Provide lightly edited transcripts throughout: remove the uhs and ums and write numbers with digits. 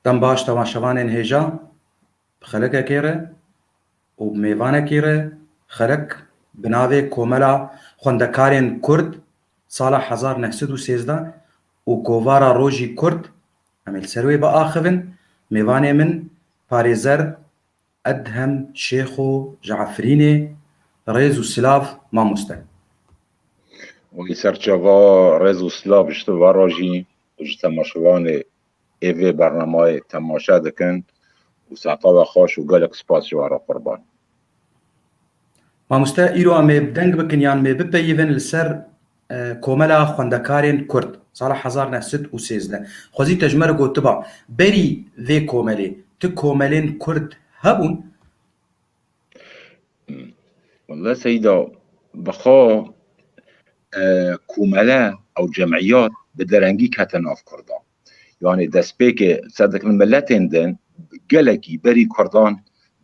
دم باش تماشاوانên hêja bi xelekekê re û bi mêvanekê re xelek bi navê Komela Xwendekarên Kurd sala 1913 û Kovara Rojî Kurd em ê li ser wê biaxivin. Mêvanê min parêzer Edhem Şêxo Ceafrînê rêz û silav mamoste. Wî serçava rêz û silav ji te ve jî ji temaşevanê evê bernamayê temaşe dikin û saeta we xweş û gelek spas ji we re qurban. Mamoste îro em ê deng bikin yan mê bipeyivin li ser Komela Xwendekarên Kurd sala 1913. Xwezî te ji me re gotiba berî vê komelê ti komelên Kurd hebûn? والله سيدا بخا کومله او جمعیات به درنگی کتن آف کردان یعنی دست پیک صدق ملتین دن گلکی بری کردان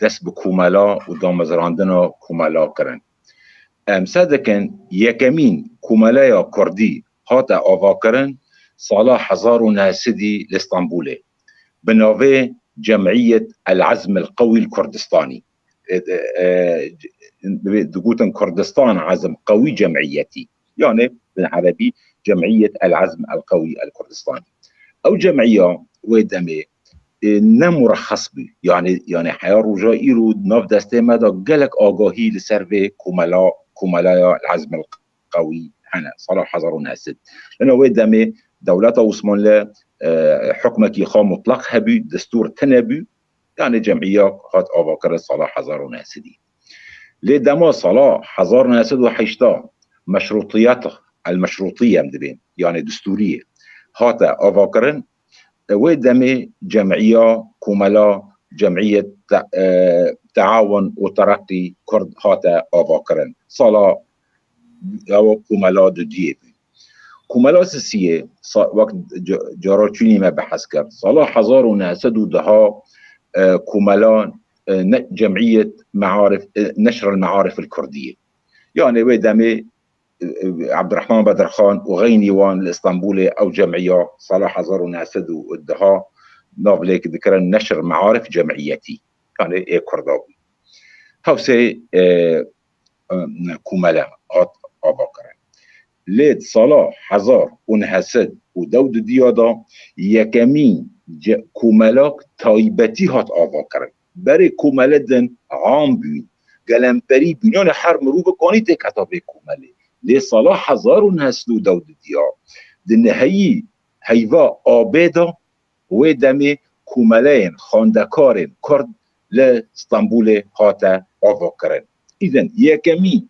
دست به کوملا و دامزراندن کوملا کرن صدقن یکمین کومله یا کردی هات آوا کرن سالا 1900 لإسطنبوله بناوه جمعیت العزم القوي الكردستاني دقوتن كردستان عزم قوي جمعيتي يعني بالعربي جمعية العزم القوي الكردستاني أو جمعية ودمي نمرخص بي يعني حيار رجائيرو ناف دسته مدى قلق آقاهي لسرفي كوملا العزم القوي هنا صلاح حزر وناسد لأنه ودمي دولة عثمانية حكمك خا مطلق هبي دستور تنبي يعني جمعية هات آواكر صلاح حزر وناسدي لدما صلاح 1908 مشروطيته المشروطية مدبين يعني دستورية هات آواكرن ودمي جمعية كوملا جمعية تعاون وترقي كرد هات آواكرن صلاح أو كوملا دودية كوملا سيسية وقت جاراتشوني ما بحث كرد صلاح 1910 كوملا جمعية معارف نشر المعارف الكردية يعني ودمي عبد الرحمن بدرخان وغينيوان الاسطنبولي او جمعية صلاح 1900 ودها نافليك ذكر نشر معارف جمعيتي يعني ايه كرداوي هاوسي كوملا اباكر ليد صلاح 1900 ودود ديادا يكمين كوملاك تايبتي هات اباكر بري كوملدن عام بين قلمبري بين يعني حرم روبه كوني تكتابي كوملي لي صلاح 1900 دود ديا دنهي هيوا آبادا و دمي كوملين خاندكارين كرد لإسطنبول هاتا آواكرن إذن يكمي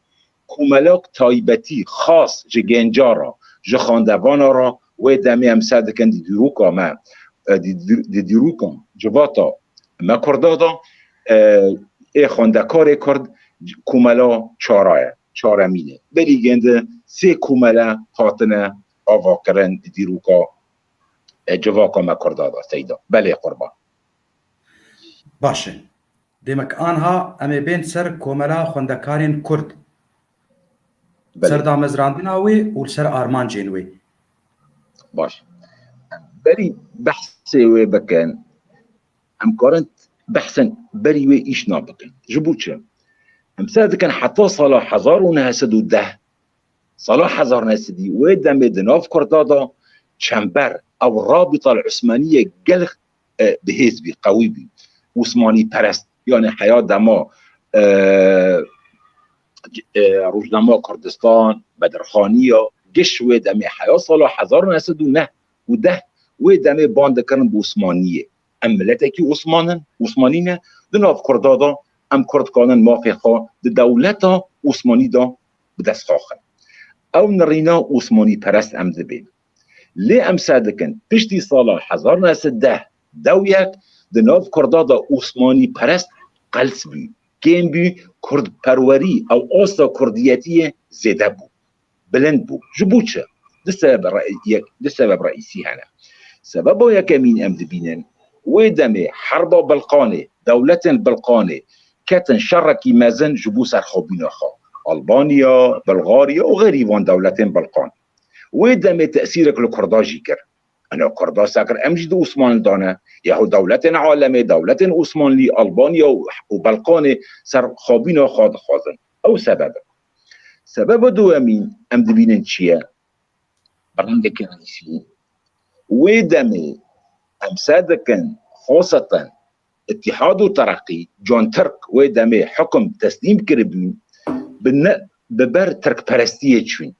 كوملاك تايبتي خاص جگنجارا جخاندوانا را و دمي امسادكن دي دروكا ما دي دروكا جواتا ما كردادا ای خاندکار کرد کوملا چارمینه بلی گنده سه کوملا هاتنه آواکرن دیروکا جواکا ما کردادا سیدا بله قربان باشه demek anha em bên ser Komela Xwendekarên Kurd ser damezrandina wê û ser armancên wê باش بلی بحثي وê bikin em karin بحثا بري وي ايش نابكن جبوتشا امثال كان حتى صلاح 1910 صلاح 1910 ودا مدناف كردادا تشامبر او الرابطه العثمانيه قلق بحزب قوي بي عثماني برست يعني حياه دما روزنامه كردستان بدرخانيه قش ودا مي حياه صلاح 1910 ودا مي باند كان بعثمانيه ام ملتکی عثمانینه دناف کردادا ام کرد کانن مافخا د دولتا عثمانی دا بدست خاخن او نرینا عثمانی پرست ام دبین لی ام صادقن پشتی سالا 1910 دویک دناف کردادا عثمانی پرست قلس بی کم بی کرد پروری او آستا کردیتی زیده بو بلند بو جبوچه ده سبب رئیسی هنه سبب یکمین ام دبینن ودمي حرب بلقاني دولة بلقاني كاتن شركي مازن جبوس الخوبين خا ألبانيا بلغاريا وغيرهم دولة بلقان ودمي تأثيرك الكرداجي كر أنا كردا ساكر أمجد عثمان دانا يهو دولة عالمية دولة عثمانية ألبانيا وبلقان سر خابين خاد خازن أو سبب دوامين أم دبينن شيا برنامج كنيسي ودمي أم صادقا خاصة اتحاد وترقي جون ترك ودمي حكم تسليم كربين ببر ترك برستية شوين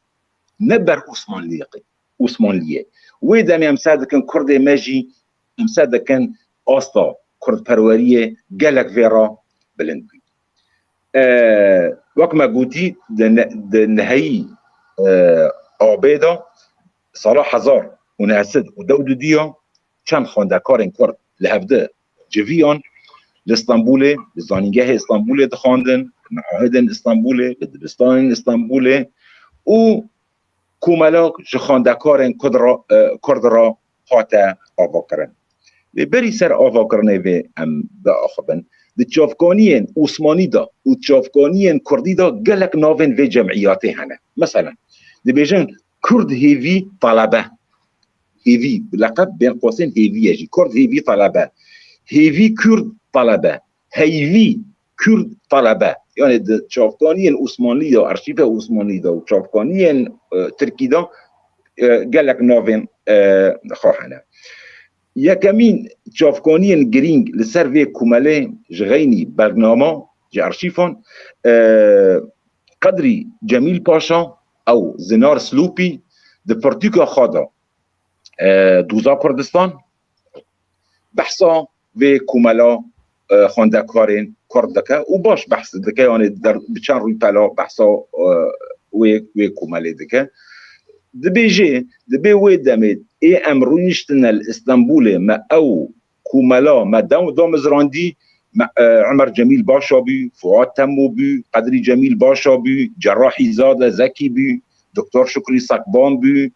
نبر عثمانية ودمي أم صادقا كرد ماجي أم صادقا أسطا كرد پروریه گلک ویرا بلند بید. وقت ما قوتي نهایی آبیدا صلاح هزار و نهسد و دودو دیا چند خواندکارن کرد لهفده جویان لإسطنبول لزانینگاه اسطنبول دخواندن معاهدن اسطنبول لدبستان اسطنبول و کوملاک جخواندکارن کرد را خاطر آوا کرن. بری سر آوا کرنه و ام دا آخبن د چافکانیین عثمانی دا و چافکانیین کردی دا گلک ناون و جمعیاتی هنه. مثلا دی بیجن کرد هیوی طلبه هیوی لقب بین قوسین هیوی اجی کرد هیوی طلبه هیوی کرد طلبه هیوی کرد طلبه یعنی د چافکانیین عثمانی دا ارشیف عثمانی دا و چافکانیین ترکی دا گلک ناون خواهنه. یکمین چافکانیین گرینگ لسر وی کومله جغینی برنامه جه ارشیفان قدری جمیل پاشا او زنار سلوپی ده پرتیکا خادا دوزا کردستان بحثا و کوملا خواندکارین کردکه و باش بحث دکه یعنی در بچند روی پلا بحثا و کومله دکه دبیجه دبی وی دمید ای امرویشتن الاسطنبول ما او کوملا ما دام زراندی عمر جمیل باشا بی فؤاد تمو بی قدری جمیل باشا بی جراحی زاده زکی بی دکتر شکری سقبان بی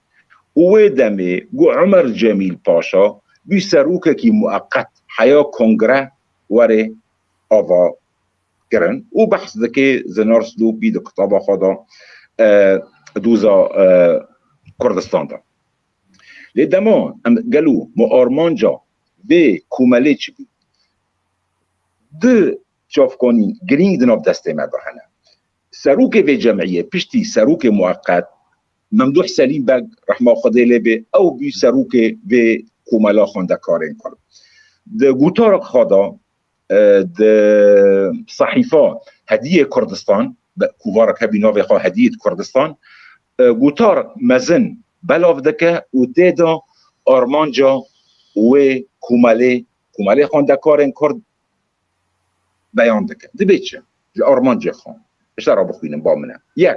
وی دمی گو عمر جمیل پاشا بی سروکه کی مؤقت حیا کنگره وره آوا کرن و بحث دکه زنار سلوبی دو کتابا خدا دوزا کردستان دا لیدما گلو مو آرمانجا و کومله چی بود ده چافکانی گرینگ دناب دسته مدهنه سروک و جمعیه پشتی سروک موقت ممدوح سلیم بگ رحمه خدا لبه او بی سروک و کوملا خونده کارین کرد ده گوتارک خدا ده صحیفه هدیه کردستان کووارک هبیناوی خواه هدیه کردستان گوتارک مزن بلاف دکه و تیدا آرمانجا و کومله خونده کارین کرد بیان دکه ده بیچه آرمانجا خان اشتر را بخوینم با منه یک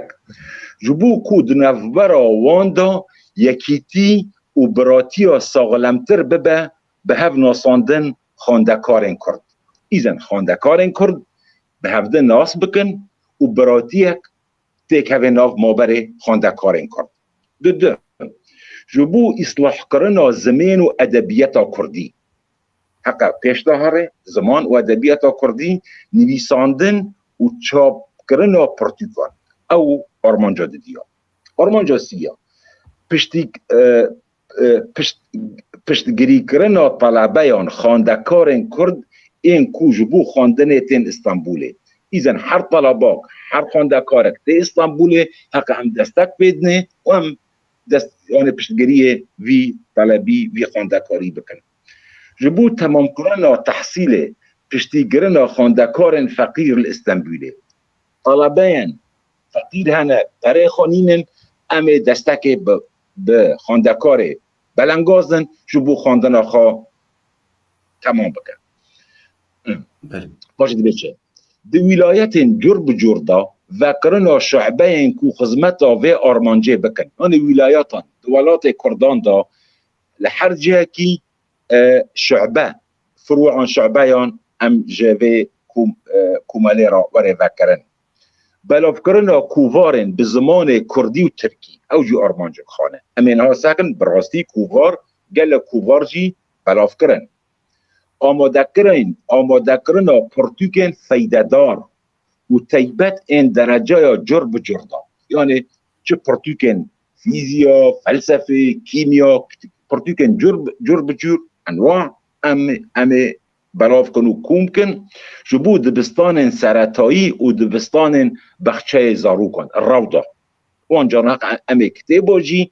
جبو کود نفبرا واندا یکیتی و براتی ساغلمتر ببه به هف ناساندن خونده کارین کرد ایزن خونده کارین کرد به هفده ناس بکن و براتی تک هفه ناف مابره خونده کارین کرد ده جبو اصلاح کرنا زمان و ادبیت کردی حقا پیشتهاره زمان و ادبیت کردی نویساندن و چاپ کرنا پرتیکان او آرمانجا دیا آرمانجا سیا پشتگیری کرنا طلبیان خواندکارن کرد این کو جبو خواندن تین استانبوله ایزن هر طلباک هر خواندکارک تی استانبوله حقا هم دستک بدنه و هم دست یعنی پشتگیری وی طلبی وی خواندکاری بکن جبو تمام کرنا تحصیل پشتگیرنا خواندکارن فقیر الاستانبوله طلبیان فقیر هنه برای خانینن امی دستک به خواندکار بلنگازن جبو خواندن خواه تمام بکن باشه دیگه دی ولایت جرب جردا و کرنا شعبه کو خدمت و آرمانجه بکن آن ولایاتان دولات کردان دا لحر جه کی شعبه فروع شعبیان ام جوه کومالی را وره وکرن بلاف کرنا کووارن به زمان کردی و ترکی او جو آرمانجه خانه امین ها سکن براستی کووار گل کووار جی بلاف کرن آماده کرنا پرتوکن فیدهدار و تیبت این درجه یا جرب جردا یعنی چه پرتوکن فیزیا، فلسفه، کیمیا پرتوکن جور بجور انواع ام بلاف کنو کومکن جبو دبستان سرطایی و دبستان بخچه زاروکن روضه وانجا ناق ام کتابو جی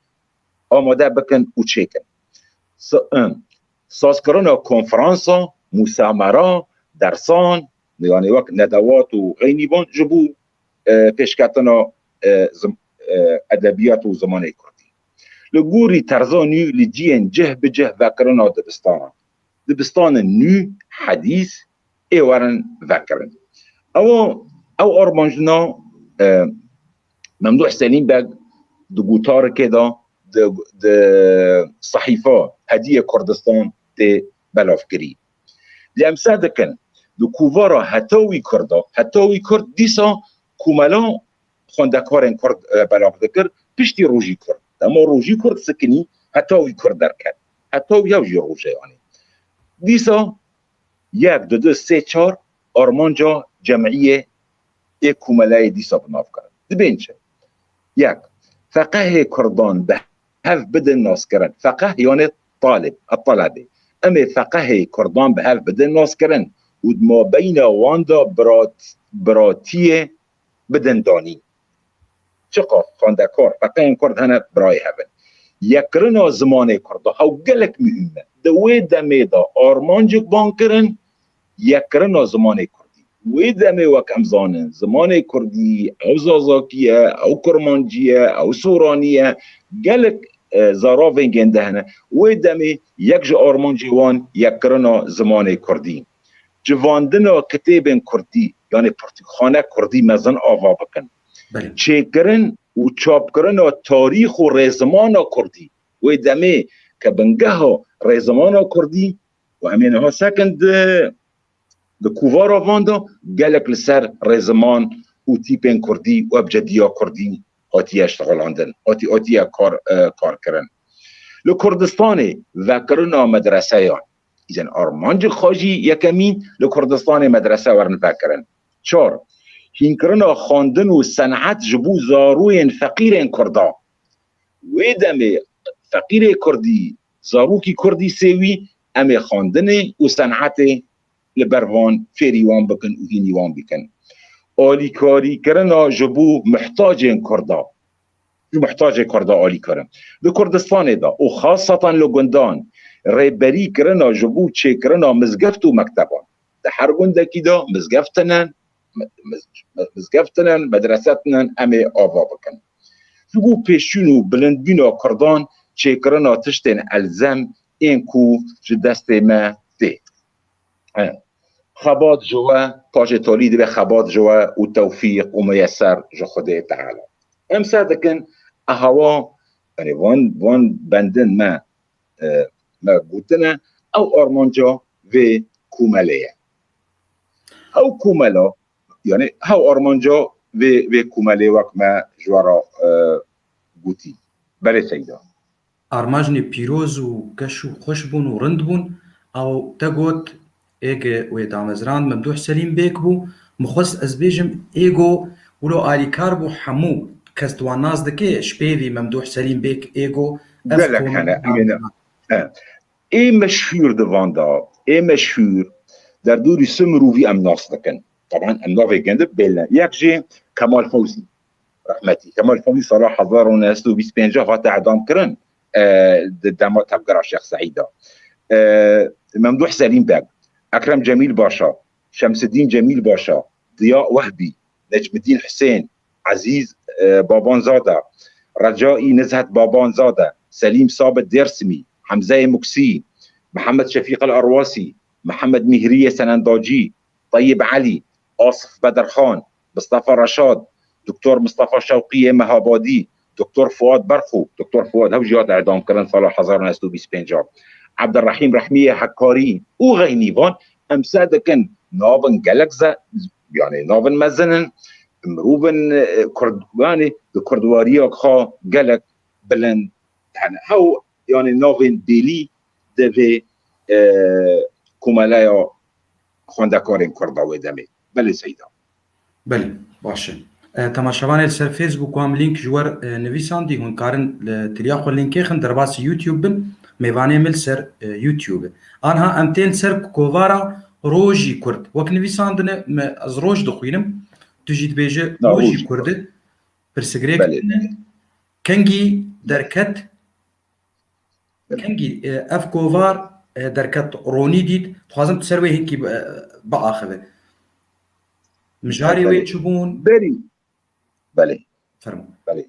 آماده بکن و چکن سازکرنا کنفرانسا مسامرا درسان یعنی وقت ندوات و غینیبان جبو پیشکتنا ادبیات و زمان کردی لگوری ترزانی لجین جه بجه وکرنا دبستان نو حدیث ایوارن وکرن او ارمانجنا ممدوح سلیم بگ دگوتار که دا صحیفه هدیه کردستان تی بلاف کری لامسا دکن دو کووارا هتاوی کرد دیسا کوملا خوندکارن کرد بلاف دکر پشتی روژی کرد اما روژی کرد سکنی هتاوی کرد درکن هتاوی یوجی روژه یعنی دیسا 1 2 3 4 آرمانجا جمعیه یک کوملای دیسا بناف کرد دبینچه 1 فقه کردان به هف بدن ناس کرن فقه یعنی الطلبه اما فقه کردان به هف بدن ناس کرن و ما بین واندا براتی بدن دانی چقا خاندکار فقه کرد هنه برای هفن یکرنا زمان کرده هاو گلک مهمه دوی دمه دا آرمانجک بان کرن یکرنا زمان کردی وی دمه وکم زانن زمان کردی او زازاکیه او کرمانجیه او سورانیه گلک زاراوین گنده هنه وی دمه یک جا آرمانجی وان یکرنا زمان کردی جواندنا کتاب کردی یعنی پرتخانه کردی مزن آوا بکن چیکرن و چاپ کردن تاریخ و رزمان کردی و دمه که بنگه ها رزمان کردی و همین ها سکند ده کووار آواندا گلک لسر رزمان و تیپین کردی و ابجدی ها کردی آتی اشتغالاندن آتی کار کرن لکردستان وکرنا مدرسه یان ایزن آرمانج خواجی یکمین لکردستان مدرسه ورن فکرن 4 هینکرنا خواندن و صنعت جبو زاروین فقیرین کردا و دمه فقیر کردی زاروکی کردی سوی امی خواندن و صنعت لبروان فریوان بکن و هینیوان بکن آلی کاری کرنا جبو محتاجین کردا آلی کرن دو کردستان دا و خاصتا لگندان ریبری کرنا جبو چه کرنا مزگفت و مکتبان ده هر گندکی دا مزگفتنن مدرستنن امی آوا بکن جبو پیشونو بلندبینو کردان چه کرنا تشتین الزم این کو جدست ما ده خبات جوا پاش تولید به خبات جوا و توفیق و میسر جو خدا تعالی امسا دکن اهوا یعنی وان بندن ما گوتنه او آرمانجا و کوملیه او کوملا یعنی هاو آرمانجا و کوملی وقت ما جوارا گوتی بله سیدا آرماجنی پیروز و کشو خوش بون و رند بون او تگوت ایگ و دامزران ممدوح سلیم بیک بو مخص از بیجم ایگو ولو آلیکار بو حمو کستوان ناز دکه شپیوی ممدوح سلیم بیک ایگو بلک هنه امینه ای مشهور دواندا ای مشهور در دوری سمروی ام ناس دکن طبعا ام ناوی گنده بلن یک جه کمال فوزی رحمتی کمال فوزی صلاح 1925 هات اعدام کرن دما تبقرا شیخ سعیدا ممدوح سلیم بیک اکرم جمیل باشا شمس الدین جمیل باشا ضیاء وهبی نجم الدین حسین عزیز بابانزاده رجایی نزهت بابانزاده سلیم ثابت درسمی حمزه مکسی محمد شفیق الارواسی محمد مهریه سننداجی طیب علی آصف بدرخان مصطفى رشاد دكتور مصطفى شوقي مهابادي دكتور فؤاد برخو دكتور فؤاد هوجيات اعدام كرن صلاح 1925 عبد الرحيم رحميه حكاري وغينيفان امسادكن نوبن جالكزا يعني نوبن مزنن مروبن كردواني كردواريا خا جالك بلند يعني هو يعني نوبن بيلي دفي كومالايا خوندکارین کرداوی دمی بله سیدا بله باشه تماشاوان سر فیسبوک و هم لینک جوار نویسان دی هون کارن تریاخو لینکی خن در باس یوتیوب بن میوانه مل سر یوتیوب آنها امتین سر کووارا روژی کرد وقت نویساندنه از روژ دخوینم تجید بیجه نا روژی روژی کرده پرسگریک بله کنگی درکت بله کنگی اف کووار درکت رونی دید خوازم تسروي هيك بآخذه مجاري بله ويتشبون بری بله فرمو بله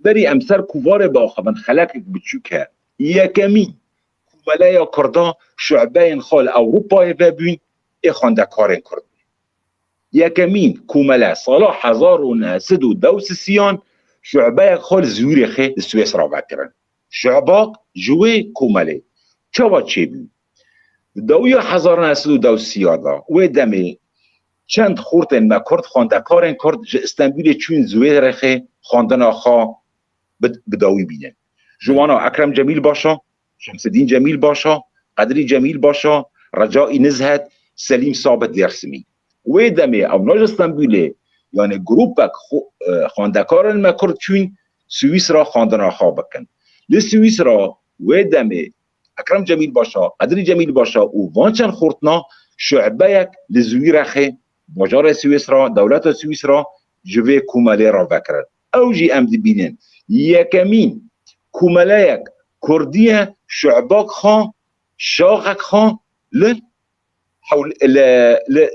بری امسر کووار باخبن خلقك بتشوكها یکمی کوملای کردان شعبه خال اوروپای و بین ای خواندکارین کرد یکمین کومله سال 1932 شعبه خال زوری خی سوئیس را بکرن شعباق جوی کومله چوا چه بی دوی 1932 و دمی چند خورتن ما کرد خواندکارین کرد جه استنبول چون زوی رخی خواندن آخا بداوی بینن جوانا اکرم جمیل باشا شمس الدین جمیل باشا قدری جمیل باشا رجائی نزهت سلیم ثابت درسمی و دمی او ناج استنبوله یعنی گروپک خواندکارن ما کرد چون سوئیس را خواندن آخا بکن لسوئیس را و دمی اکرم جمیل باشا قدری جمیل باشا و وانچن خورتنا شعبه یک لزوی رخی بجار سوئیس را دولت سوئیس را جوه کوماله را بکرد او جی ام دی بینن یکمین کوملایک کردیه شعباک خان شاغک خان حول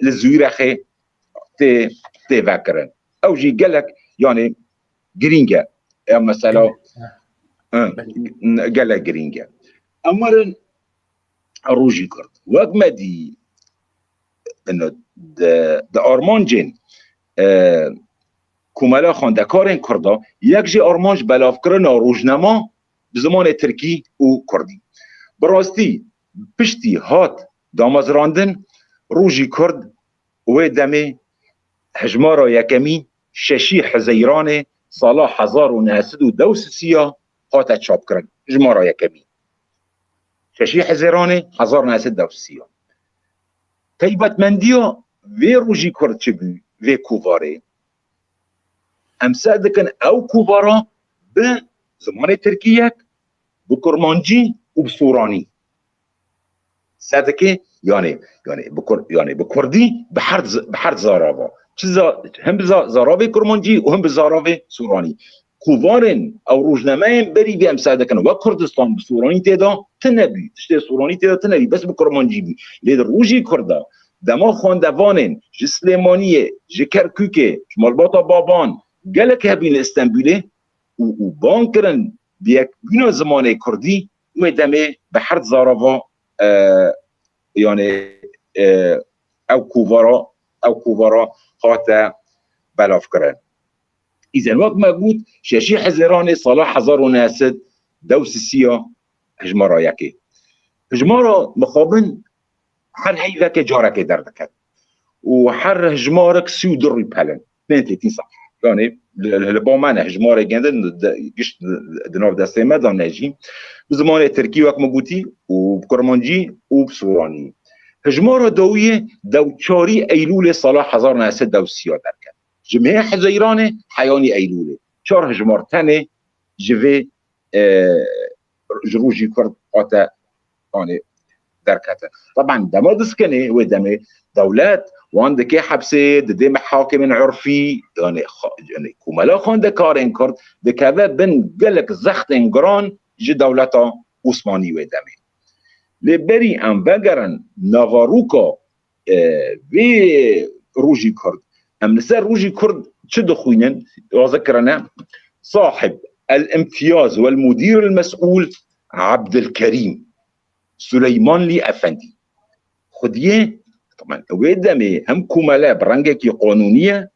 لزویرخی تی وکرن او جی گلک یعنی گرینگه مثلا گلک گرینگه امرن روژی کرد وقت ما دی انه ده آرمانجین کوملا خواندکارین کردا یک جی آرمانج بلاف کرن روزنامه به زمان ترکی و کردی براستی پشتی هات دامازراندن روژی کرد و دمی هجمارا یکمی ششی حزیران سال 1932 هات چاپ کرد هجمارا یکمی ششی حزیران 1932 طیبت مندیا وی روژی کرد چه بی وی کوواره امسا دکن او کووارا به زمان ترکیه بکرمانجی و بسورانی سادكي يعني بكردي بحرد زاراوا هم بزاراوي كرمانجي وهم بزاراوي سوراني كوفارن او روزنامه بري بي امسادكن وكردستان بسوراني تيدا تنبي تشتي سوراني تيدا تنبي بس بكرمانجي بي ليد روجي كردا دما خواندوانن جسليمانيه جكركوكي شمالباطا بابان قالك هبين استنبولي وبانكرن بيك بينا زمانه كردي ودمي بحرد زاراوا يعني او كوفارا هاتا بلاف کرن اذا وقت ما قلت شاشي حزيراني صلاح 1932 هجمارا يكي هجمارا مخابن حر هيفك جارك دردكت وحر هجمارك سيو دري بهلن 32 صفحه يعني لبامانه هجمارا جندن قشت دناف دستي ما دانجي بزمان تركي وقت ما قلتي وبكرمانجي وبسوراني هجمارا دوية دوچاري ايلول صلاح 1932 دركت جمعية حزيرانه حياني ايلوله 4 هجمار تاني جوي جروجي كرد قاتا يعني دركته طبعا دما دسكني ودمي دولات وعندك حبسه دي محاكم عرفي يعني كوملا خواندکارین کرد دكذا بن قالك زخت انجران جي دولتا عثماني ودمي لبري ام بگرن ناواروكا في روجي كرد ام نسر روجي كرد چه دخوينن وذكرنا صاحب الامتياز والمدير المسؤول عبد الكريم سليمان لي افندي خديه طبعا ودمي هم كوملا برنجكي قانونيه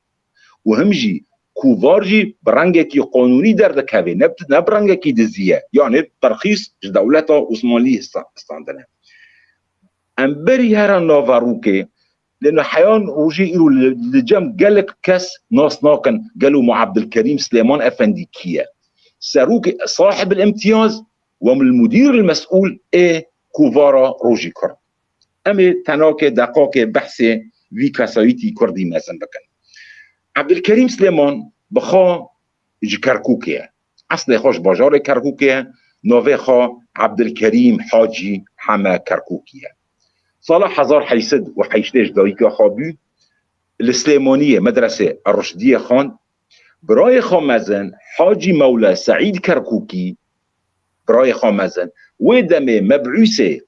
وهم جي كوفارجي برنجكي قانوني دردكافي نبرنجكي دزيه يعني ترخيص دولته عثمانيه استاندنا امبري هرا نافاروكي لانه حيان روجي يقولوا لجم قالك كاس ناس ناقن قالوا مع عبد الكريم سليمان افندي كيا ساروكي صاحب الامتياز ومن المدير المسؤول ايه كوفارا روجي كرد امي تناكي دقاقي بحثي في كاسايتي كردي مثلا بكن عبد الكريم سليمان بخا جي كركوكيه اصل خوش باجار كركوكيه نوفي خا عبد الكريم حاجي حما كركوكية صالح هزار حيسد وحيشتاج دايكا خابو السليمانية مدرسة الرشدية خان براي خامزن حاجي مولا سعيد كركوكي براي خامزن ودمي مبعوثة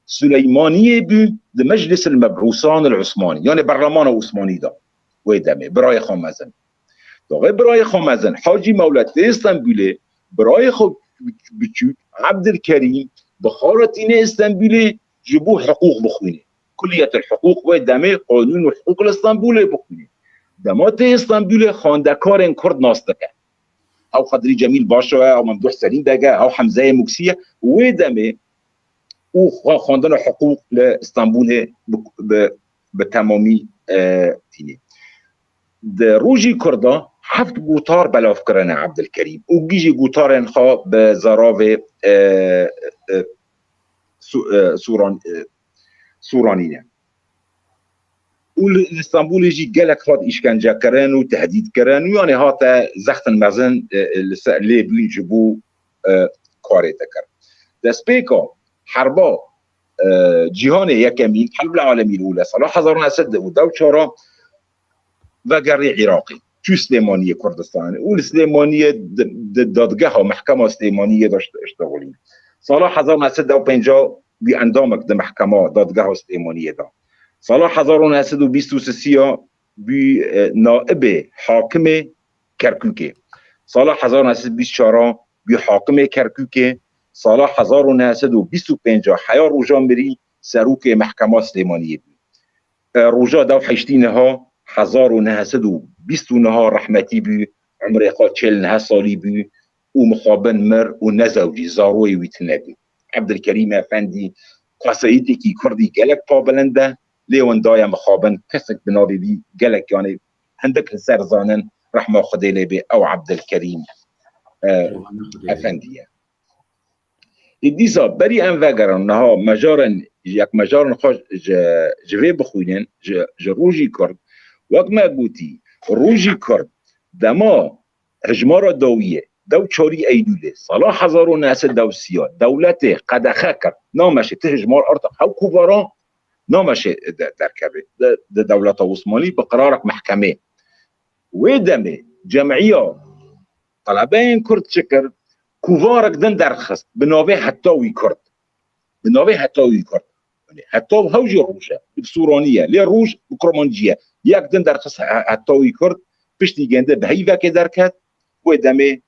سليمانية بو مجلس المبعوثان العثماني يعني برلمان العثماني دا ودمي براي خامزن براي خامزن حاجي مولا اسطنبولي براي خو بچوك عبد الكريم بخارتين اسطنبولي جبو حقوق بخوينه كلية الحقوق ودمي قانون وحقوق الاسطنبولي بخوينه دمات اسطنبول خواندکارن کرد ناستکه او خضری جمیل باشا او ممدوح سلیم دگه او حمزه مکسیه و دمه او خواندن حقوق لاسطنبول به تمامی تینه در روژی کرده 7 گوتار بلاف کرنه عبدالکریم او گیجی گوتارن خواه به زراوه سورانینه والاسطنبول يجي قالك هات اشكنجه كران وتهديد كران يعني هات زخت المزن اللي بيجيبوا كاريتا كر دسبيكا حربا جهان يكمين حرب العالميه الاولى صلاح هزار اسد ودوشارا وقري عراقي تو سليمانيه كردستان والسليمانيه دادگاه محكمه سليمانيه داشت اشتغالين صلاح هزار اسد و 50 باندامك ده محكمه دادگاه سليمانيه ده صلاح 1923 بنائب حاکم کرکوک صلاح 1924 بحاکم کرکوک صلاح 1925 حیا روژا مری سروک محکمه سلیمانیه بود روژا دو حشتینها 1929 رحمتی بود عمر خود 49 سالی بود و مخابن مر و نزوجی زاروی ویتنه بود عبدالکریم افندی قصایدی که کردی گلک پابلنده ليون دايا مخابن كسك بنادي دي قالك يعني عندك السرزانن رحمه خدي لي او عبد الكريم افنديه ديزا بري ان فاجر انها مجارن ياك مجارن خوش جوي بخوينن روجي كرد وقت ما قوتي روجي كرد دما هجماره دويه دو چوري ايلوله صلاح هزار ناس دوسيه دولته قد خكر نامش تهجمار ارض او كوفاران نامشه درکبه ده دولت عثمانی به قرارک محکمه و دمه جمعیه طلبین کرد چکر کووارک دن درخست به نوه حتاوی کرد به نوه حتاوی کرد حتی هوجی روشه سورانیه لی روش کرمانجیه یک دن درخست حتاوی کرد پشتی گنده به هیوه که درکت و دمه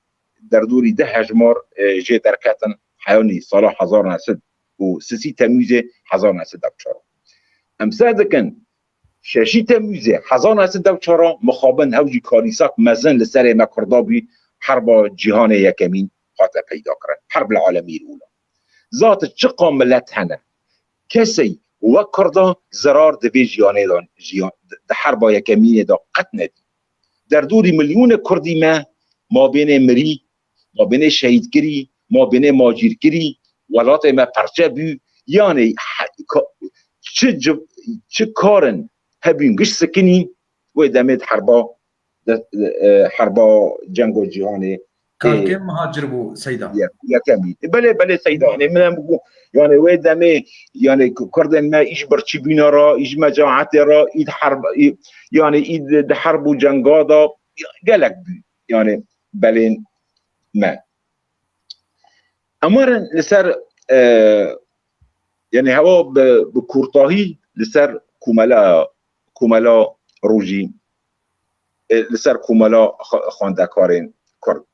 در دوری ده هجمار جه درکتن حیانی صلاح 1900 و سسی تمیزه 1904 امسادكن شاشي تموزه 1904 مخابن هوجي كاريساك مزن لسر مكردابي حرب جهان يكمين خاطر پیدا کرد حرب العالميه الاولى ذات چقا ملت هنه کسی وکردا زرار دوی جیانه دان ده حرب یکمین دا قط ندی در دوری میلیون کردی ما بین مری ما بین شهیدگیری ما بین ماجیرگیری ولات ما پرچه بو یعنی چه کارن هبین گش سکنی و دمید حربا جنگ و جهانی كان كم مهاجر بو سيدا يا كمي بله سيدا يعني من بقول يعني ويدمي يعني كردن ما ايش برشي بينا را ايش مجاعات را ايد حرب يعني ايد حرب وجنگادا قالك يعني بلين ما امر لسر يعني هوا بكورتاهي لسر كومالا روجي لسر كومالا خواندکارین کرد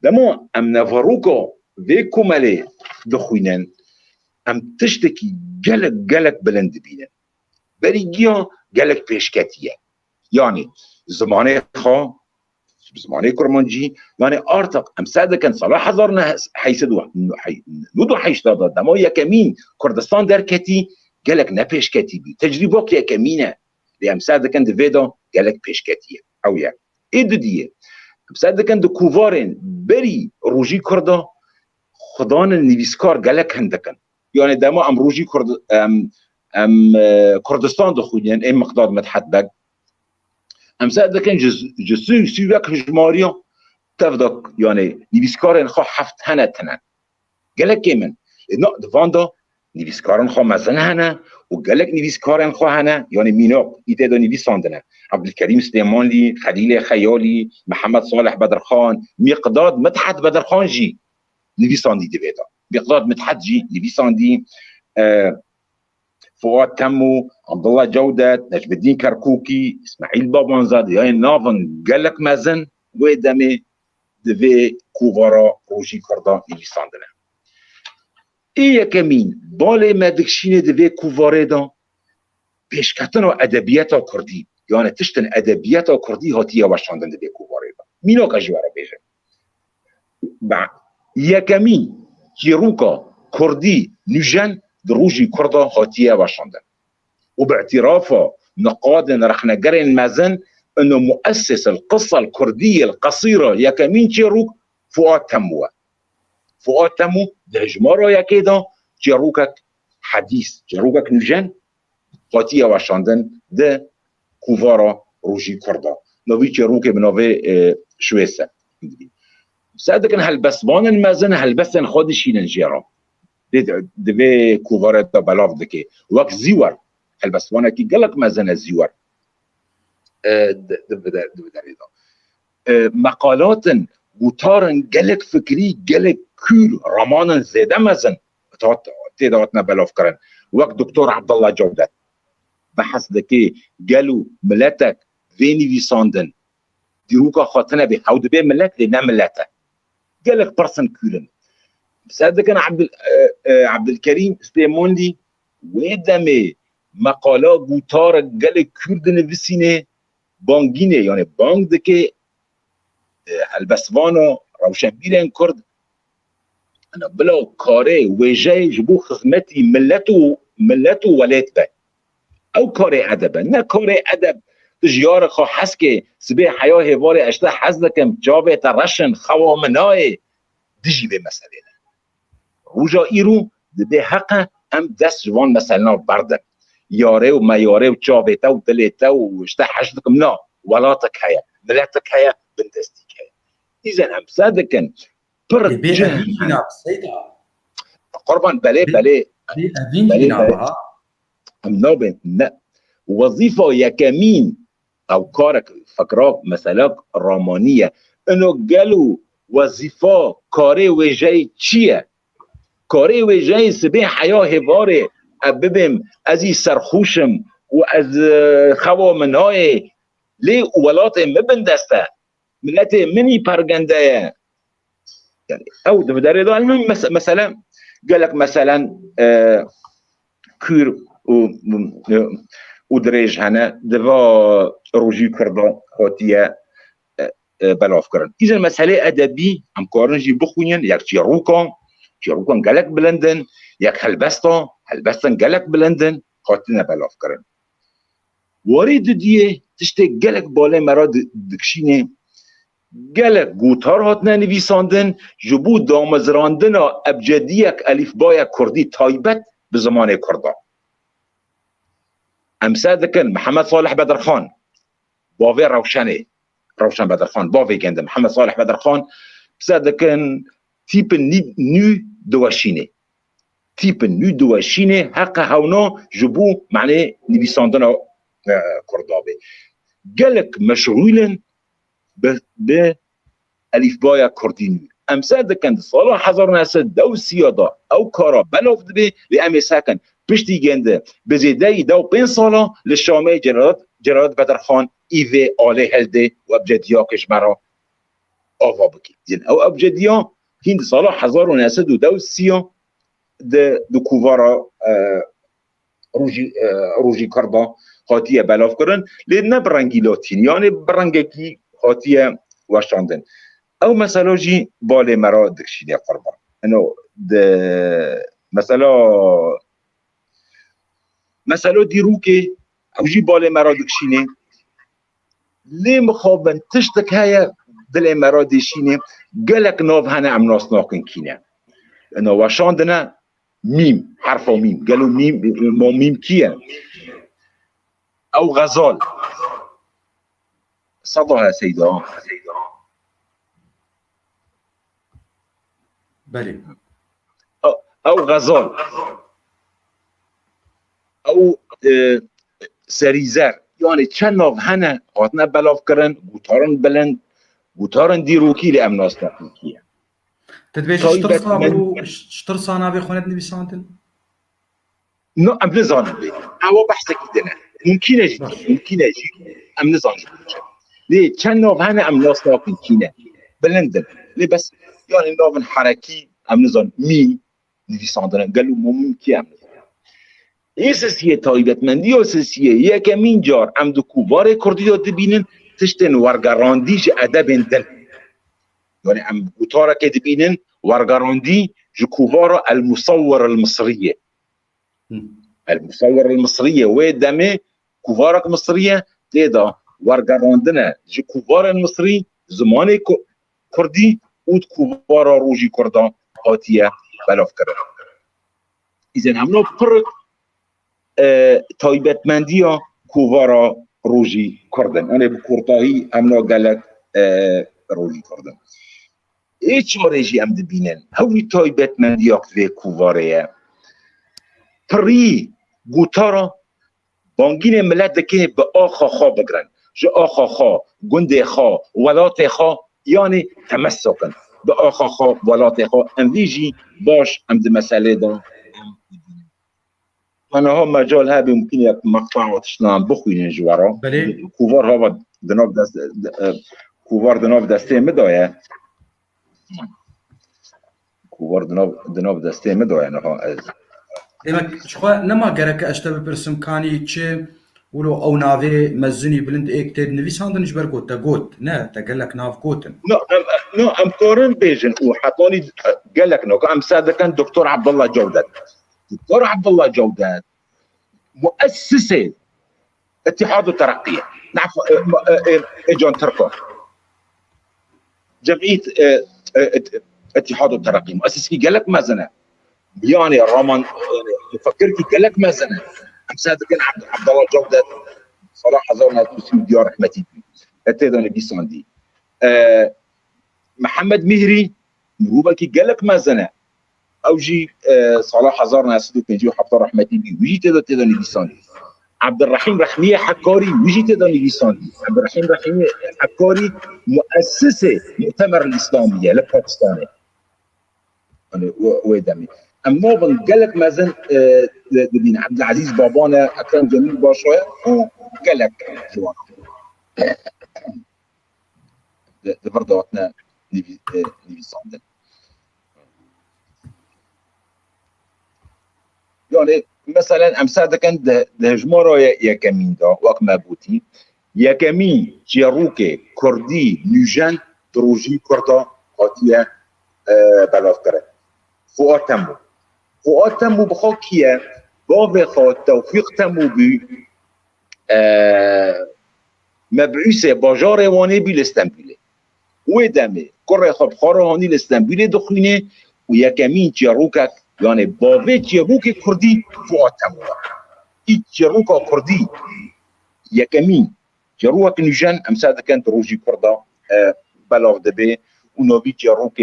دما ام نفروکا وی کوماله دخوینن ام تشتکی گلک بلند بینن بری گیا گلک پیشکتیه یعنی زمانه خواه زمانه کرمانجی یعنی آرتق ام سادکن صلاح هزار حیث نودو حیش دادا دما یکمین کردستان درکتی گلک نپیشکتی بی تجربه که یکمینه لی ام سادکن دویدا گلک پیشکتیه او یا ایدو دیه بسادكن دو کووارن بری روجی کرده خدان نویسکار گلک هندکن یعنی دما ام روجی کرد ام کردستان دو خودین این مقدار متحد بگ ام سادكن جسو سیوک هجماریان تفدک یعنی نویسکارن خواه هفت هنه تنن گلک من لأنه دفاندا نویسکاران خو مزن هنه و گلک نویسکاران خو هنه یعنی میناق ایتدا نویساندنه عبدالکریم سلیمانی، خلیل خیالی، محمد صالح بدرخان، مقداد مدحت بدرخان جی نویساندی دویدا، مقداد مدحت جی نویساندی، فؤاد تمو، عبدالله جودت، نجم الدین کرکوکی، اسماعیل بابانزاد، یعنی ناون گلک مزن و دمی دوی کووارا روژی کردا نویساندنه. ای کمین بالا مدکشین دوی کوواره دا پیشکتن و ادبیات کردی یعنی تشتن ادبیات کردی هاتیه وشاندن دوی کوواره دا مینو کجواره بیجه یکمین کیروکا کردی نجن دروجی کردا هاتیه وشاندن و باعتراف نقاد رخنجر المزن انه مؤسس القصة الكردية القصيرة يكمين كيروك فؤاد تموه فؤاد تمو ده جمارة يكيدا جروكك حديث جروكك نجن قاتية وشاندن ده كوفارا روجي كردا نوي جروكي بنوي شويسة سأدكن هالبسبان المازن هالبسن خودشين الجيرا ده كوفارا ده بلاف دكي وك زيور هالبسبانة كي قلق مازن الزيور مقالات گوتارن گلک فکری گلک کور رمانن زیده مزن تیداتنا بلاف کرن وقت دکتور عبدالله جودت بحث دکی گلو ملتک وینی ویساندن دیروکا خاطنه بی حود بی ملت لینا ملتک گلک پرسن کورن سادکن عبدالکریم سلیمانی ویدمی مقالا گوتار گلک کردن ویسینه بانگینه یعنی بانگ دکی البسوانو روشنبیرن کرد انا بلا کاره ویجه جبو خدمتی ملتو ولید به او کاره ادبه نه کاره ادب تجیار خوا حس که سبه حیا هوار اشته حز دکم جاوه ترشن خوامنای دیجی به مسئله روژا ایرو ده حقه هم دست جوان مثلا بردن یاره و میاره و جاوه و دلیتا و اشته حش دکم نا ولاتک هیا ملتک هیا بندستی که إذا هم صادقا پر جهنم قربان بله هم نابن لا وظيفة يكمين أو كارك فكراك مسألة رامانية إنه قالوا وظيفة كاري وجاي تشيه كاري وجاي سبين حياة هباري أببم أزي سرخوشم وأز خوا من هاي ليه ولاتي مبن دسته ملتي مني برغنده يعني او دفتر ده المهم مثلا قال لك مثلا كور ودريج هنا دفا روجي كردا خاطيه بلاف كرن اذا مساله ادبي ام كورنجي بخوين ياك جيروكا قال لك بلندن ياك هلبستن قال لك بلندن خاطينا بلاف كرن وريد دي تشتي قال لك بالا مراد دكشينه گلک گوتار هاتنه نویساندن جبو دامزراندن ابجدیک الفبای کردی تایبت به زمان کردا امسا دکن محمد صالح بدرخان باوی روشن بدرخان باوی گنده محمد صالح بدرخان امسا دکن تیپ نو دوشینه حق هونا جبو معنی نویساندن کردا بی گلک مشغولن به الفبای کردی امسا دکند سال 1932 او کارا بلاف دبی لی ساکن پشتی گنده بزیده دو 5 سالا لشامه جلالت بدرخان ایوه آله هلده و ابجدیا کشمرا آوا بکی او ابجدیا هند سال 1932 دو کووارا روژی کردا خاطیه بلاف کرن لی نبرنگی لاتین یعنی برنگی خاطیه وشاندن او مثلا جی بالا مرا دکشینه قربان انو مثلا دیرو که او جی بالا مرا دکشینه لی مخابن تشتک هیا دل مرا دشینه گلک ناف هنه امناس ناکن کینه انو وشاندنه میم حرفا میم گلو میم کیه او غزال صدها سيدة بله او غزال او سریزر یعنی چند ناو هنه هاتنه بلاف کرن گوتارن بلند گوتارن دیروکی لی ام ناسناکیه تدبيش شترصا نابي خوانت نبي سانتن نو ام نزان بي او بحثك دنا ممكن اجي ام نزان ليه كان نوع هنا ام ناسناكي كينا بلندن ليه بس يعني نوع حركي ام نزان مي نبي سانتن قالوا ممكن ام اساسيه تایبت مندی اساسيه یکمین جار ام دو کوبار کردی داد بینن تشتن ورگراندیج ادب دل يعني ام بوتارا که دبینن ورگراندی جو کوبار المصور المصريه المصور المصريه ودمه کوبارك مصريه تيدا ورگراندنه جو کوبار المصري زمان کردی ود کوبار روجي کردان هاتیه بلاف کرد اذن همنا پر تایبەتمەندی کوڤارا ڕۆژی کوردن ئەنێ بکورتاهی ئەمنا گەلک ڕۆژی کوردن چارێژی ئەم دبینن هەوری تایبەتمەندیە vê کوڤارەیە پڕی گوتارا بانگینê millet dikê bi axa xwe bigirin ji axa xwe gundê xwe welatê xwe yanî temessûkin bi axa xwe welatê xwe em vî jî baş em di meselê da أنا هم مجال هذا ممكن يكون مقطع وتشنان بخوين جوارا كوفار هذا دناب دست كوفار دناب دسته مدايه كوفار دناب دسته مدايه نها demek şoğa nema gerek اشتبه برسم كاني چه ولو او ناوي مزني بلند اكتب نويساندن جبر قوت قوت نه تقلك ناف قوتن نو ام قارن بيجن وحطوني قال لك نو ام صادقا دكتور عبد الله جودات دكتور عبد الله جودات مؤسسه اتحاد الترقيه نعرف اجون تركو جمعيه اتحاد الترقيه مؤسسه قال لك مازنه يعني الرومان فكرتي قال لك مازنه صادق عبد الله جودات صراحه زورنا توسي ديار رحمتي اتيدون بيساندي محمد مهري مروبكي قال لك مازنه او جي صلاح هزارنا سدو كنجي وحفظ رحمتي بي ويجي تقدر نبيساندي عبد الرحيم رحميه حكاري ويجي تقدر نبيساندي عبد الرحيم رحميه حكاري مؤسسه مؤتمر الاسلاميه لباكستاني انا ويدمي اما قال لك مازن دبين عبد العزيز بابانا اكرم جميل باشويه وقال لك ده برضه وقتنا نبيساندي يعني مثلا امثال كان ده جمره يا كمين دا وقت ما بوتي يا كمين جيروكي كردي نيجان دروجي كردا قاتيه بلافكره فؤاد تمو بخاكيه بابخا توفيق تمو بي مبعوث باجار واني بالاستنبولي ودمي كره خب خارهاني الاستنبولي دخلينه ويا كمين جيروكك يعني باوی چیروک کردی فواتم ای چیروک کردی یکمین چیروک نجان امساد كانت روجي كردا بلاغ دبي ونوبي چیروک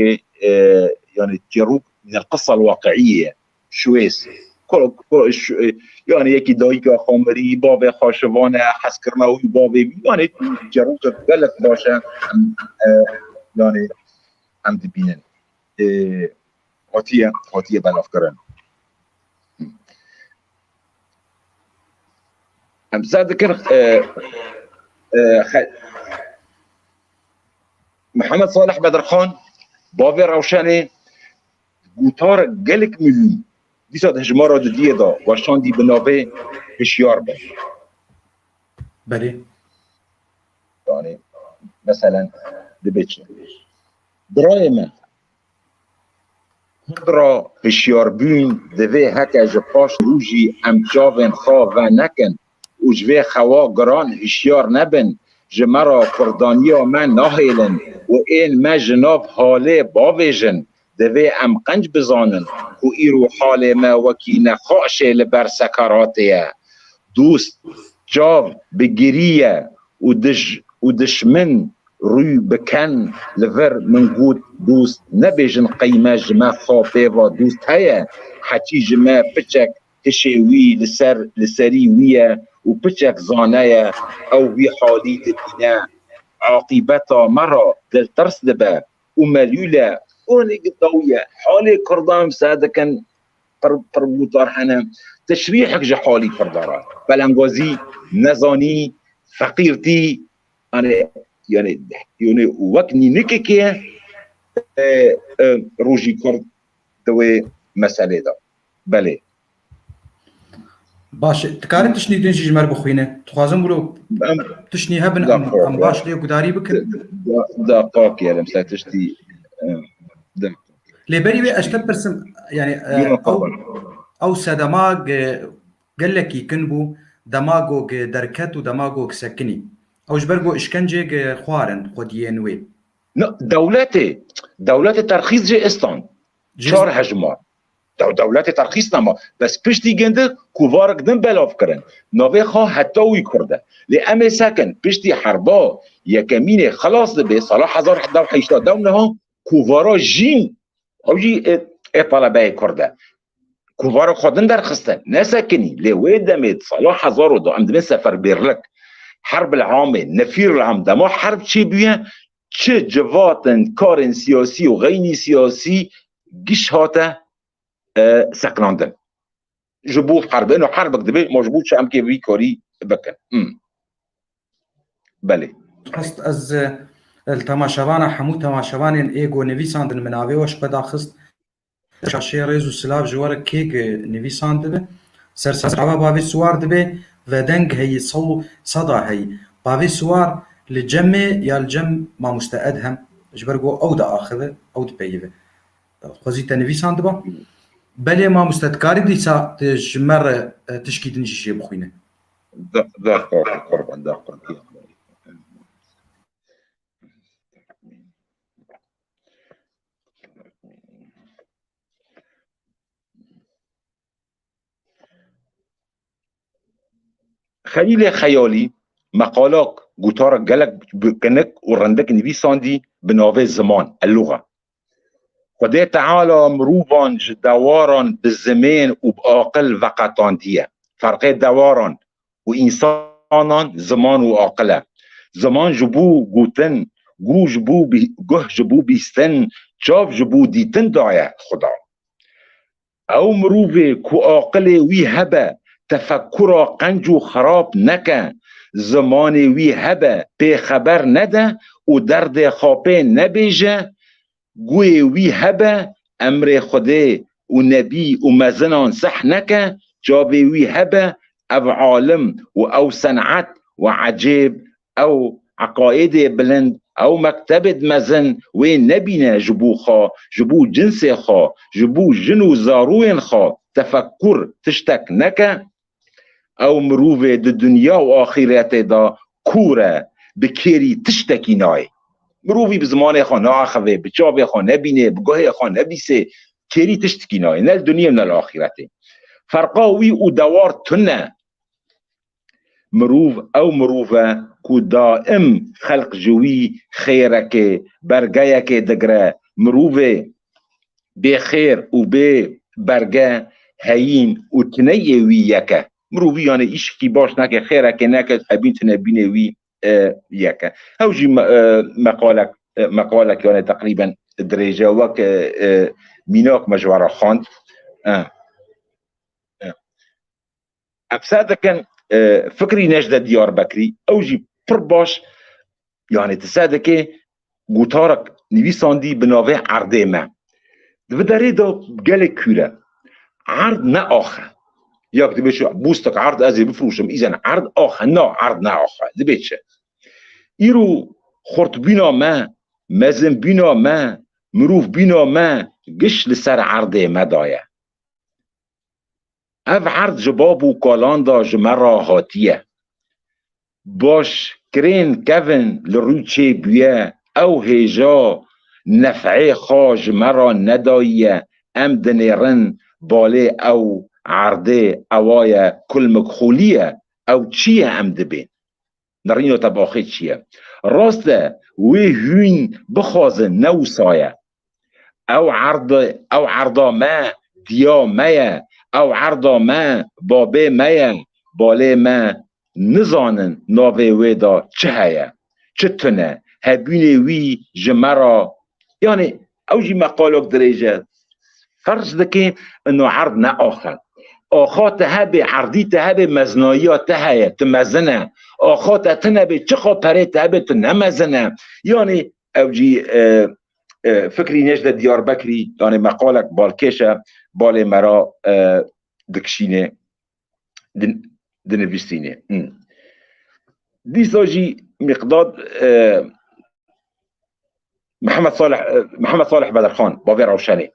يعني چیروک من القصه الواقعيه شويس يعني يكي دايكا خامري بابي خاشوانه حسكرناوي بابي يعني چیروک غلط باشه يعني هم دبینن هاتیه بلاف کرن هم ذكر محمد صالح بدرخان باوی روشنه گوتار گلک ملی دیساد هجمارا دیه دا وشان دی بناوه هشیار بن بله يعني مثلا دبیچه برای من را هشیار بین دوی هکه جپاش روژی امچاوین خواه و نکن و جوی خوا گران هشیار نبن جمرا کردانیا من ناهیلن و این ما جناب حاله باویجن دوی ام قنج بزانن و ایرو حال ما وکی نخاشه لبر سکراتیه دوست جاو بگیریه و دشمن روی بکن لور من گود دوست نبیجن قیمه جمع خوابه و دوست هیا حكي جما بتشك تشوي لسري ويا وبتشك زانايا او في حالي البناء عاقبتها مرة دلترس دبا ومليولة وني قضوية حالي كردام سادة كان تربوط أرحنا تشريحك جحالي كردارات بلانغوزي نزاني فقيرتي أنا يعني وكني نككي روجي كرد دوي مسألة دا بله باش تكارن تشني دنجي جمر بخوينه تخوازم بلو تشني هبن ام باش ليو قداري بكن دا قاك يا لمسا تشتي دا لبري اشتب برسم يعني او سدماغ قال لك يكنبو دماغو دركت ودماغو سكني او جبرغو اشكنجي خوارن خدينوي دولتي ترخيص جي استان شهر هجمار دولتي ترخيص نما بس بشتي جند كوفارك دم بلاف كرن نوي خا حتى وي كرده لأمي ساكن بشتي حربا يا كمينه خلاص دبي صلاح هزار حدا وحيشتا دونها كوفارا جين او جي طلبه كرده كوفارك خدن در خستن نساكني لويد دمت صلاح هزار ودو عندما سفر بيرلك حرب العام نفير العام ده ما حرب شي بيها چه جواتن کارن سیاسی و غینی سیاسی گیش هاته سکلاندن جبو حرب اینو حربك دبی مجبور شو امكي بي كوري بكن بله خست از التماشوان حمو تماشوان ايجو نویساندن مناوی وش بداخست شاشي ريز و سلاف جوار كيك نویساند سرساز عوا باوی سوار دبی و دنگ هي صدا هي باوی سوار لجمع يا الجم ما مستأدهم جبرجو أو دا آخذه أو تبيبه خوزي تنفيسان دبا بلي ما مستدكاري دي سا تجمر تشكيد نجي شي بخوينه دا قربان دا قربان خليل خيالي مقالك قطارك جالك كنك ورندك نبيساندي بنوفي الزمان اللغة خدي تعالى مروفان دوارا بالزمان وبأقل وقتان ديه فرقه دوارا وإنسانا زمان وأقله زمان جبو قوتن قو جبو قه جبو بيستن شاف جبو ديتن داية خدا او مروفي كو أقله وي هبه تفكر قنج خراب نکه زمانی وی هبه به خبر نده و درد خاپه نبیجه گوی وی هبه امر خده و نبی و مزنان صح نکه جابه وی هبه او عالم و او صنعت و عجیب او عقاید بلند او مکتبت مزن و نبینه جبو خوا جبو جنس خوا جبو جنو زاروین خوا تفکر تشتک نکه او مروفه د دنیا و آخرت دا کوره بکیری تشتکی نای مروفی بزمان خواه ناخوه بچاب خواه نبینه بگاه خواه نبیسه کیری تشتکی نای نه دنیا نه آخرته فرقاوی او دوار تنه مروف او مروفه کو دائم خلق جوی خیرکه برگیه دگره مروفه به خیر و به برگه هین و تنیه وی یکه مروفی یعنی ایش کی باش نکه خیره که نکه حبین تنبینه وی یکه هوجی مقالک یعنی تقریبا درجه وک میناک مجوره خاند افساده کن فکری نجده دیار بکری اوجی پر باش یعنی تساده که گوتارک نویساندی بناوه عرده ما داره دا گل کوره عرض نه آخه یا که بشه بوستك عرض ازي بفروشم اذا عرض اخر نه عرض نه اخر دبيتشه يرو خرط بينا ما مزن بينا ما مروف بينا ما قش لسر عرض ما دايه اف عرض جبابو كالاندا جمرا هاتيه باش كرين كفن لروتشي بيه او هيجا نفعي خاج مرا ندايه ام دنيرن بالي او عرضه اوايا كل مكخوليه او چيه ام دبين نرينو تباخي چيه راسته وي هون بخازن نوسايه او عرضه ما دیا میا او عرضا ما بابه میا باله ما نزانن ناوه ویدا چه هیا چه تنه هبین وی جمرا يعني اوجي مقالك درجه فرض دكي انه عرض نا اخر آخات هبه عرضی هبه مزنایات هیا تمزنه آخات تنبه چخا پره هبه تنمزنه يعني اوجي فكري نجد ديار بكري يعني مقالك بالكيشة بالي مرا دكشينه دنفيستينه دي ساجي مقداد محمد صالح بدرخان باوی روشنه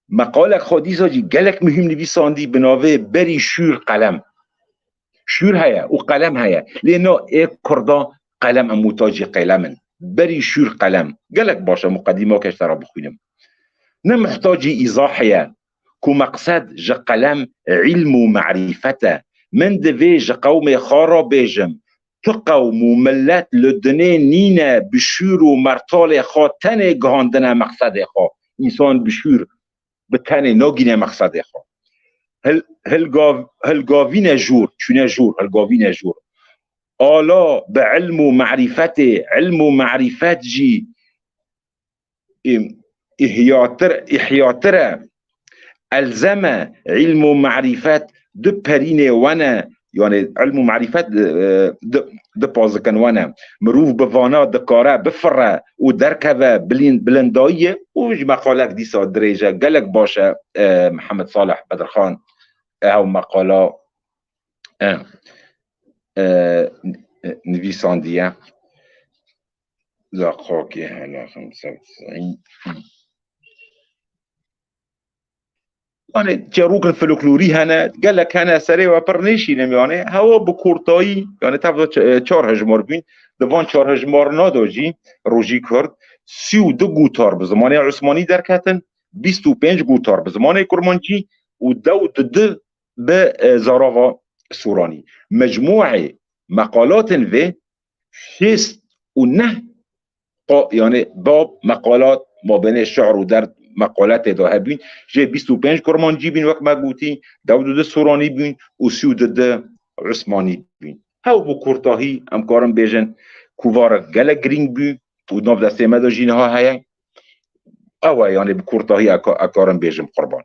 مقالك خودی ساجي قالك مهم نویساندی بناوه بری شور قلم شور هيا وقلم هيا لانه كردان قلم اموتاجي قلمن بری شور قلم قالك باشا مقدمه كاش ترى بخوينم نمحتاجي ايضاحيه كو مقصد ج قلم علم ومعرفته من دفي ج قوم خارا بيجم تقوم وملت لدني نينا بشور ومرتال خاتن قهاندنا مقصد خا انسان بشور بتاني ناگينه مقصد خا هل قاوين جور شنو جور هل قاوين جور آلا بعلم ومعرفته علم ومعرفت جي إحياتره الزم علم ومعرفت دو پرینه وانا يعني علم ومعرفت دو پازکن وانا مروف بوانا دکاره بفره و درکوه بلندایه و مقالك دي سا دريجه قالك باشا محمد صالح بدرخان او مقاله نویساندیه دقاقی هلا 95 يعني تروك الفلكلوري هنا قال لك انا سري وبرنيشي يعني هوا بكورتاي يعني تفضل 4 هجمار بين دوان 4 هجمار نادوجي روجي كرد 32 گوتار به زمان عثمانی درکتن 25 گوتار به زمان کرمانچی و دو به زاراوا سورانی مجموعه مقالات و 69 يعني باب مقالات ما بين الشعر ودرد مقالات دا هبین جه 25 کرمانجی بین وقت مگوتی 22 سورانی بین و 32 عثمانی بین هاو بو کورتاهی امکارم بیجن کووار گله گرینگ بین و ناف دسته مدا جینه ها هیا اوه یعنی بو کورتاهی اکارم بیجن قربان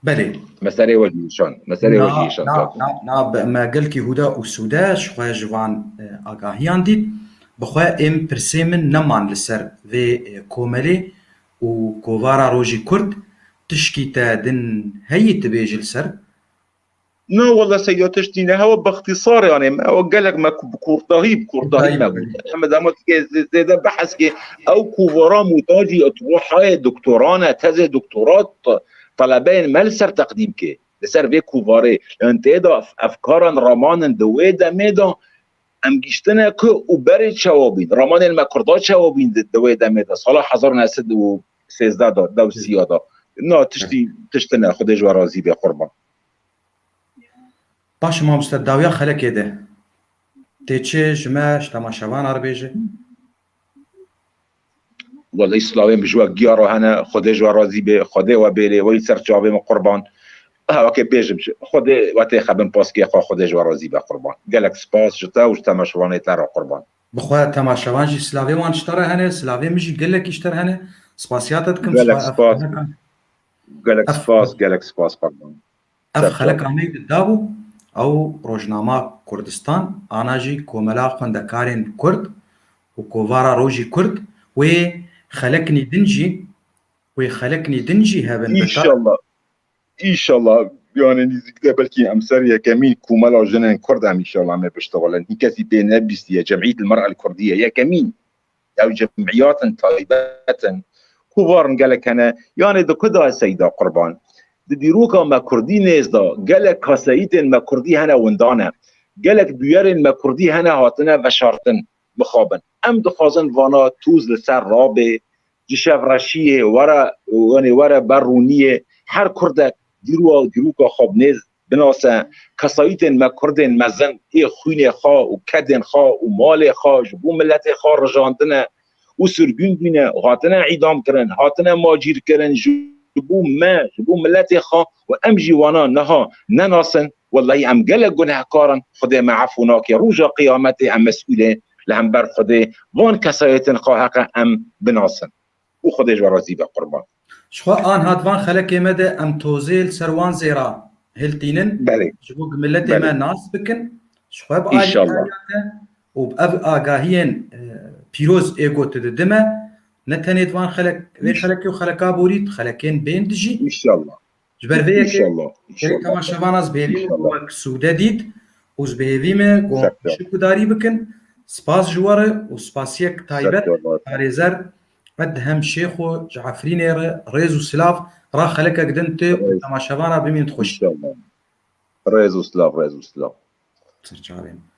بله مسئله وجهیشان نا ما قلت هودا وسودا شوية جوان آگاهیان دید بخواه ام پرسیمن نمان لسر و کوملی و کووارا روژی کرد تشکی تا دن هی تبیج لسر لا والله سيداتش دينا هو باختصار يعني هو قال لك ما بكورتاهي ما محمد عمود زي ده بحث كي او كوفرا موتاجي اطروح هاي دكتورانه تزي دكتورات طلبين ملسر تقديم كي لسر في كوفاري انت ده افكارا رمان دويدا ميدا ام گشتنه که او برید شوابین رمان المکردات شوابین دوی دمیده سال 1913 دو سیا دا نه تشتنه خودش و راضی به قربان باش ما مستداویا خلک ده تیچه جمعش تماشوان عربیجه والله اسلامی بجوا گیارو هنه خودش و راضی به خوده و بیلی و سر جواب ما قربان اوكي بيجم خد وقت خبن باسكي خودش و راضی به قربان قالك سپاس جتا و تماشوان تر قربان بخواه تماشوان جي سلاوي وان اشترى هنه سلاوي مجي قالك اشترى هنه سپاسياتتكم قالك سپاس قربان اف خلق عميد الدابو او روجنامه كردستان انا جي كوملا خوندكارين كرد وكوفارا روجي كرد وخلقني دنجي هبن ان شاء الله يعني نزيد بلكي امساريه كمين كوملا جنان كرد ان شاء الله ما بيشتغلن هي كسي بين نبستيه جمعيه المراه الكرديه يا كمين او جمعيات طيبه كوفار قال لك انا يعني دو كدا سيده قربان ديروكا ما كردي نزدا قال لك كاسيت ما كردي هنا وندانه قال لك دوير ما كردي هنا هاتنا وشارتن مخابن ام دخازن وانا توز لسر رابه جشفرشيه ورا برونيه هر كردك دیروکا خواب نیز بناسه کسایت ما کردن مزن ای خوین خواه و کدن خواه و مال خواه جبو ملت خواه رجاندنه و سرگون بینه هاتنه عیدام کرن هاتنه ماجیر کرن جبو ملاتي خا وام جيوانا نها نناسن والله ام قال جناه كارن خدي ما عفوناك يا روجا قيامتي ام مسؤولين لهم بر خدي وان كسايتن قاهقه ام بناسن وخدي جرازي بقربان شخوا آن هادوان خلق مدى أم توزيل سروان زيرا هلتينن بله جبوك ملتي بله. ما ناس بكن شخوا ان بآلي شاء الله حالياته وبأب آقاهين بيروز إيغو تددمه نتني دوان خلق وي خلقي وخلقا بوريد خلقين بين دجي ان شاء الله جبر ان فيك شاء الله ان شاء كريك الله تماشا فاناز ان بهيفيم شاء الله قوك سودة ديد وز بهيفيم قوم سكر شكو داري بكن سپاس جواره وسپاسيك تايبت سكر تاريزر قد هم شيخو جعفرين ريزو سلاف را خلقك دنت وتماشا فانا بمين ان تخش شاء الله ريزو سلاف سرچاوين